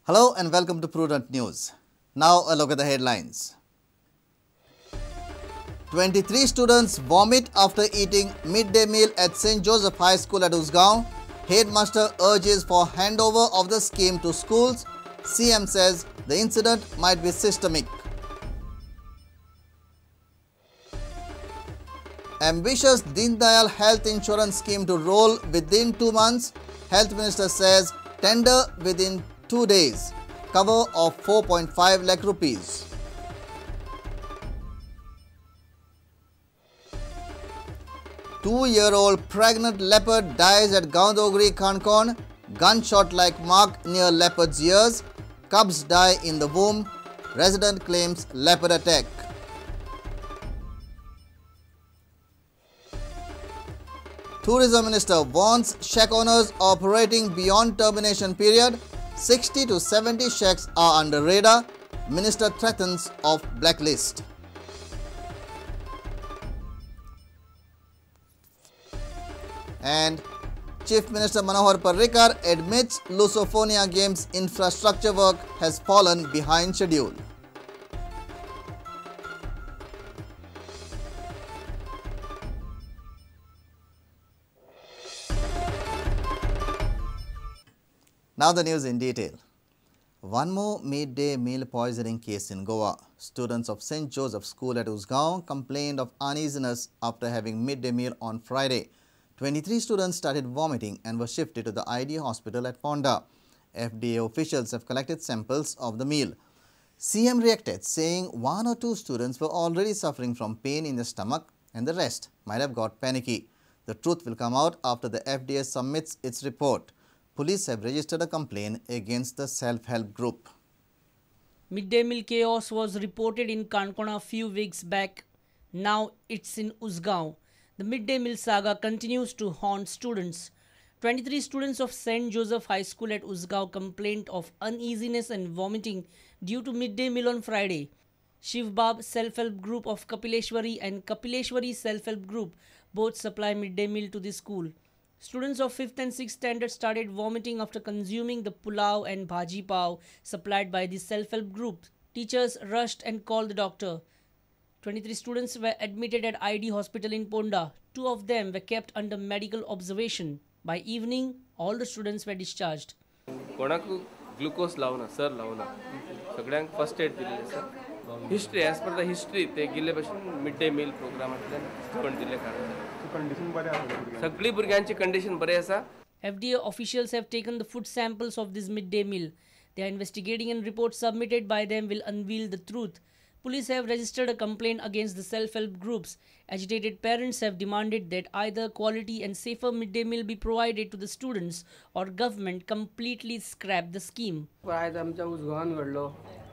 Hello and welcome to Prudent News. Now a look at the headlines. 23 students vomit after eating midday meal at St. Joseph High School at Usgao. Headmaster urges for handover of the scheme to schools. CM says the incident might be systemic. Ambitious Deen Dayal health insurance scheme to roll within 2 months. Health Minister says tender within 2 days. Cover of 4.5 lakh rupees. Two-year-old pregnant leopard dies at Gaundogri, Khankon. Gunshot-like mark near leopard's ears. Cubs die in the womb. Resident claims leopard attack. Tourism Minister warns shack owners operating beyond termination period. 60 to 70 shacks are under radar. Minister threatens of blacklist. And Chief Minister Manohar Parrikar admits Lusophonia Games infrastructure work has fallen behind schedule. Now the news in detail. One more midday meal poisoning case in Goa. Students of St. Joseph School at Usgao complained of uneasiness after having midday meal on Friday. 23 students started vomiting and were shifted to the ID hospital at Ponda. FDA officials have collected samples of the meal. CM reacted, saying 1 or 2 students were already suffering from pain in the stomach and the rest might have got panicky. The truth will come out after the FDA submits its report. Police have registered a complaint against the self-help group. Midday meal chaos was reported in Khankon a few weeks back. Now it's in Usgao. The midday meal saga continues to haunt students. 23 students of St. Joseph High School at Usgao complained of uneasiness and vomiting due to midday meal on Friday. Shiv Bab Self-Help Group of Kapileshwari and Kapileshwari Self-Help Group both supply midday meal to the school. Students of 5th and 6th standard started vomiting after consuming the pulao and bhaji pav supplied by the self-help group. Teachers rushed and called the doctor. 23 students were admitted at ID hospital in Ponda. 2 of them were kept under medical observation. By evening, all the students were discharged. कोणाक glucose लावना sir लावना सगळ्यांक first aid दिलेले sir history as per the history ते गेले भशेन mid day meal प्रोग्रामांतल्यान पण दिले कारण कंडिशन बरे आसा सगळी भुरग्यांची कंडिशन बरे आसा. FDA officials have taken the food samples of this midday meal. They are investigating and reports submitted by them will unveil the truth. Police have registered a complaint against the self-help groups. Agitated parents have demanded that either quality and safer midday meal be provided to the students or government completely scrap the scheme. आज आमच्या उजगावान घडलो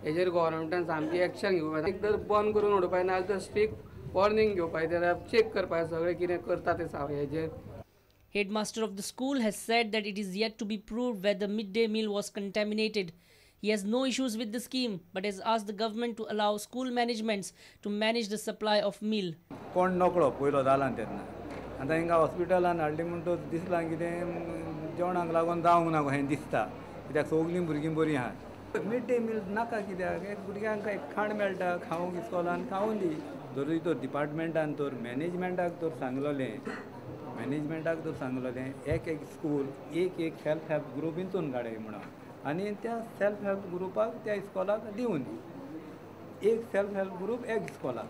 हेजेर गव्हर्नमेंटान सामकी action घेवपाक एकदर बंद करून उडोवपाक ना तर स्ट्रिक्ट वॉर्निंग घेवपाक तें चेक करपाक सगळें कितें करता तें हेजेर. Headmaster of the school has said that it is yet to be proved whether midday meal was contaminated. He has no issues with the scheme but has asked the government to allow school managements to manage the supply of meal. कोण नकळो पयलो जाला तेन्ना आतां हिंगा हॉस्पिटलान हाडली म्हणटच दिसलां कितें जेवणाक लागून जावंक ना हें दिसता कित्याक सगलीं भुरगीं बरीं आहात. मिड डे मील नाका कित्याक एक भुरग्यांक एक खाण मेळटा खावंक इस्कॉलान खावूं दी. जरी तर डिपार्टमेंटान तर मॅनेजमेंटाक तर सांगलोलें एक स्कूल एक सेल्फ हेल्प ग्रूप इंतून काडय म्हणून आनी त्या सेल्फ हेल्प ग्रुपाक त्या इस्कॉलाक दिवन एक सेल्फ हेल्प ग्रुप एक इस्कॉलाक.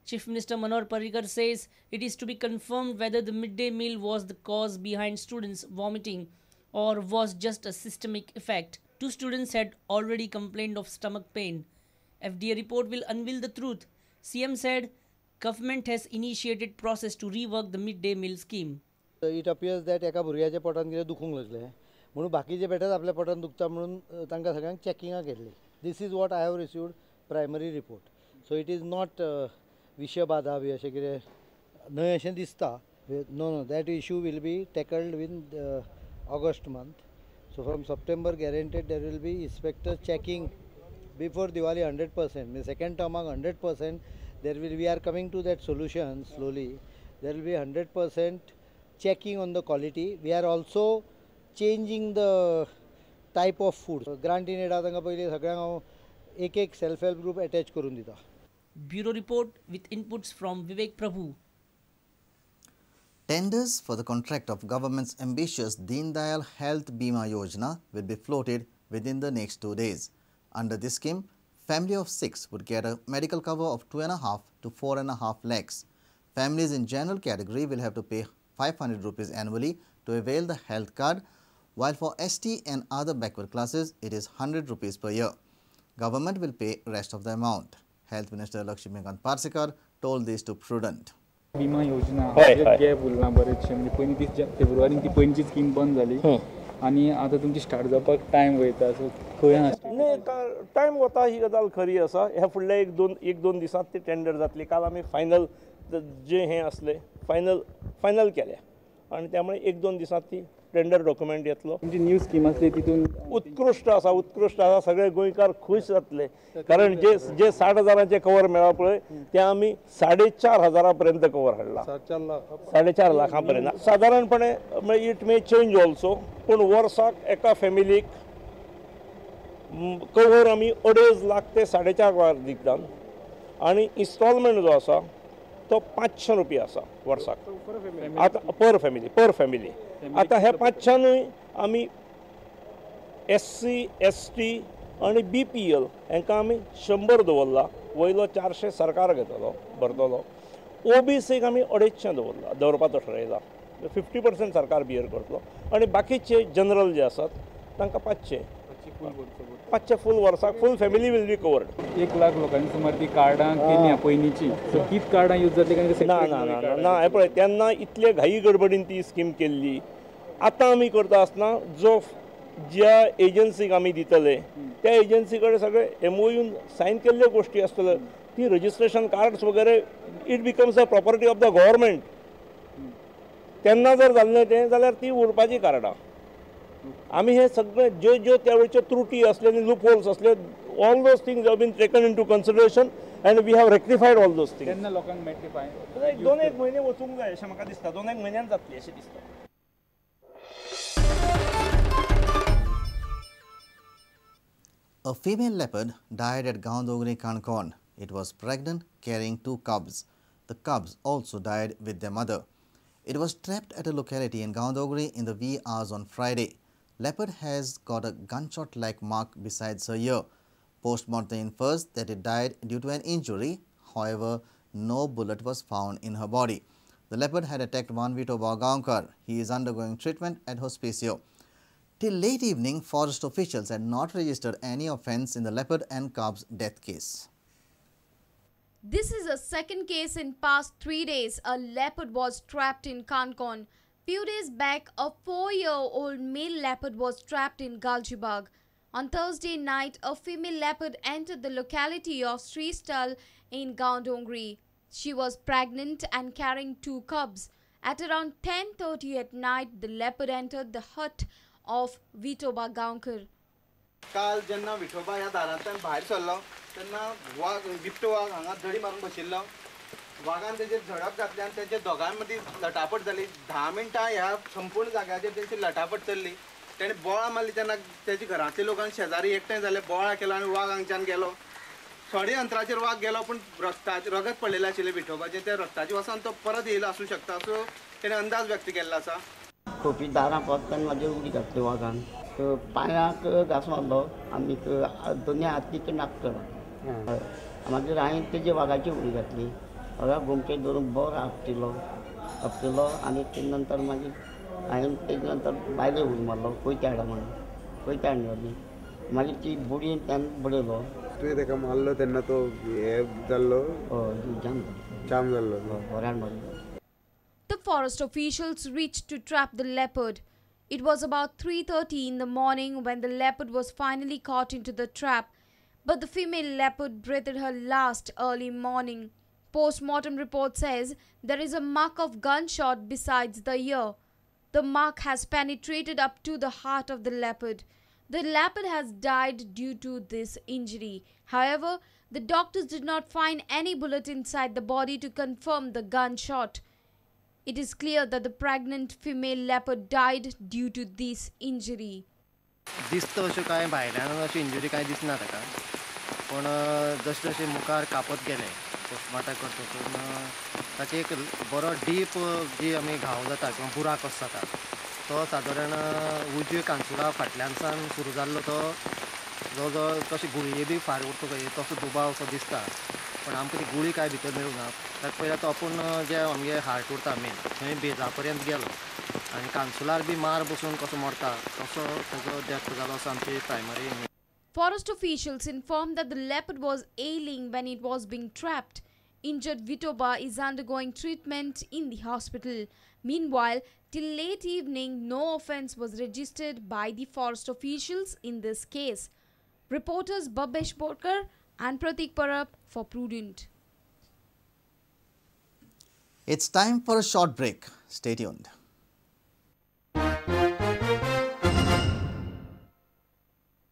Chief Minister Manohar Parrikar says it is to be confirmed whether the midday meal was the cause behind students vomiting or was just a systemic effect. 2 students had already complained of stomach pain. FDA report will unveil the truth. CM said government has initiated process to rework the midday meal scheme. It appears that एका भुरग्याच्या पोटान कितें दुखूंक लागलें म्हणून बाकीचे बेठाच आपल्या पोटान दुखता म्हणून तांकां सगळ्यांक चॅकिंगाक घेतली. This is what I have received primary report. So it is not विशबाधा बी अशें कितें न्हय अशें दिसता. No that issue will be tackled within August month. So from September guaranteed there will be inspector checking before Diwali 100%. Second टर्माक 100%. we are coming to that solution slowly. There will be 100% checking on the quality. We are also changing the type of food grant in एडा तांकां पयलीं सगळ्यांक हांव एक self help group attach करून दिता. Bureau report with inputs from Vivek Prabhu. Tenders for the contract of government's ambitious Deen Dayal Health Bima Yojana will be floated within the next 2 days. Under this scheme, family of 6 would get a medical cover of 2.5 to 4.5 lakhs. Families in general category will have to pay 500 rupees annually to avail the health card, while for ST and other backward classes, it is 100 rupees per year. Government will pay rest of the amount. Health Minister Lakshmikant Parsekar told this to Prudent. विमा योजना gap Urla बरेचशे म्हणजे पयलीं 30 फेब्रुवारीन ती पयलींची scheme बंद जाली आनी आतां तुमची स्टार्ट जावपाक टायम वयता सो खंय टायम वता ही गजाल खरी आसा. ह्या फुडल्या एक दोन दिसांत ती टेंडर जातली. काल आमी फायनल जे हें आसलें फायनल केल्या आनी त्यामुळे 1-2 दिसांत ती टेंडर डॉक्युमेंट येतलो. तुमची न्यू स्कीम आसली तितून उत्कृश्ट आसा. सगळे गोंयकार खुश जातले कारण जे 60,000चे कवर मेळ्ळा पळय ते आमी 4,500 पर्यंत कवर हाडला. 4.5 लाखां पर्यंत सादारणपणे इट मे चेंज ऑल्सो पूण वर्साक एका फॅमिलीक कवर आमी 2.5 लाख ते 4.5 लाख दितात आनी इन्स्टॉलमेंट जो आसा तो 500 रुपया आसा वर्साक आतां पर फॅमिली. आतां ह्या 500य आमी SC, ST आनी BPL हांकां आमी 100 दवरला. वयलो 400 सरकार घेतलो भरतलो. OBCक आमी 250 दवरपाचो थारायला. 50% सरकार बियर करतलो आनी बाकीचे जनरल जे आसात तांकां 500 फूल वर्साक full family will be covered. 1 lakh लोकांनी सुमार ती कार्डां केली पयलींची सो तीच कार्डां यूज जातली काय ना हे पळय तेन्ना इतले घाई गडबडीन ती स्कीम केल्ली. आतां आमी करता आसतना ज्या एजन्सीक आमी दितले त्या एजन्सी कडेन सगळे MOU सायन केल्ल्यो गोश्टी आसतल्यो. ती रजिस्ट्रेशन कार्ड्स वगैरे it becomes a property of the government. तेन्ना जर जाल्लें तें जाल्यार ती उरपाची कार्डां. आमी हे सगळे ज्यो त्या वेळच्यो त्रुटी असले आनी लूप होल्स असले all those things have been taken into consideration and we have rectified all those things. तेन्ना लोकांक मेळटली पाय 2-1 म्हयने वचूंक जाय अशें म्हाका दिसता. 2-1 म्हयन्यान जातली अशें दिसता. A female leopard died at Gaondogri, Kankon. It was pregnant, carrying 2 cubs. The cubs also died with their mother. It was trapped at a locality in Gaondogri in the wee hours on Friday. Leopard has got a gunshot-like mark besides her ear. Postmortem infers that it died due to an injury. However, no bullet was found in her body. The leopard had attacked one Vito Bagaonkar. He is undergoing treatment at Hospicio. Till late evening, forest officials had not registered any offence in the leopard and cub's death case. This is a second case in past 3 days. A leopard was trapped in Kankon. Few days back, a 4-year-old male leopard was trapped in Galjibag. On Thursday night, a female leopard entered the locality of Sristal in Gaondongri. She was pregnant and carrying 2 cubs. At around 10:30 at night, the leopard entered the hut of Vitoba Gaonkar. काल जेन्ना विठोबा ह्या दारांतल्यान भायर सरलो तेन्ना वाघ बिबटो वाघ हांगा धडी मारून बशिल्लो. वाघान तेजेर झडप घातली आनी तेंच्या दोगां मदीं लटापट जाली. 10 मिनटां ह्या संपूर्ण जाग्याचेर तेंची लटापट चल्ली. तेणें बोळां मारली तेन्ना तेजे घरांतले लोक आनी शेजारी एकठांय जाले. बोळां केलो आनी वाघ हांगच्यान गेलो. थोडे अंतराचेर वाघ गेलो पूण रगत पडलेलें आशिल्लें विठोबाचें. त्या रगताच्या वासान तो परत येयलो आसूं शकता असो तेणें अंदाज व्यक्त केल्लो आसा. खोपी दारां पावतना म्हाजे उडी घातली वाघान. पांयाक घास मारलो आनी दोनी हातीक नाक केलो. मागीर हांवें तेजे वाघाची उडी घातली. वाघाक घुमटे धरून बरो आपटिलो आनी ते नंतर मागीर हांवें तेजे नंतर बायले उडी मारलो कोयत्या हाडा म्हणून. कोयत्या हाडून मारली. मागीर ती बुडयेन त्यान बडयलो. तुवें ताका मारलो तेन्ना तो हे जाल्लो जाम जाल्लो बऱ्यान मारलो. The forest officials reached to trap the leopard. It was about 3:30 in the morning when the leopard was finally caught into the trap, but the female leopard breathed her last early morning. Post-mortem report says there is a mark of gunshot besides the ear. The mark has penetrated up to the heart of the leopard. The leopard has died due to this injury. However, the doctors did not find any bullet inside the body to confirm the gunshot. It is clear that the pregnant female leopard died due to this injury. दिसता अश्यो कांय भायल्यान अशी injury कांय दिसना ताका पण जशें जशें मुखार कापत गेले पोस्टमार्टम करतकच ताचे एक बरो डीप जी आमी घाव जाता किंवा बुराक कसो जाता तो सादारण उजवे कांसुरा फाटल्यानसान सुरू जाल्लो तो जवळ जवळ तशी गुळये बी फार उरतकच तसो दुबाव असो दिसता पण आमकां ती गुळी कांय भितर मेळूंक ना ताका पयलीं तो आपूण जे आमगे हार्ट उरता मेन थंय बेजा पर्यंत गेलो आनी कांसुलार बी मार बसून कसो मरता तसो ताजो डेथ जालो असो आमची primary. Forest officials informed that the leopard was ailing when it was being trapped. Injured Vitoba is undergoing treatment in the hospital. Meanwhile, till late evening, no offence was registered by the forest officials in this case. Reporters Babbesh Borkar and Pratik Parab for Prudent. It's time for a short break. Stay tuned.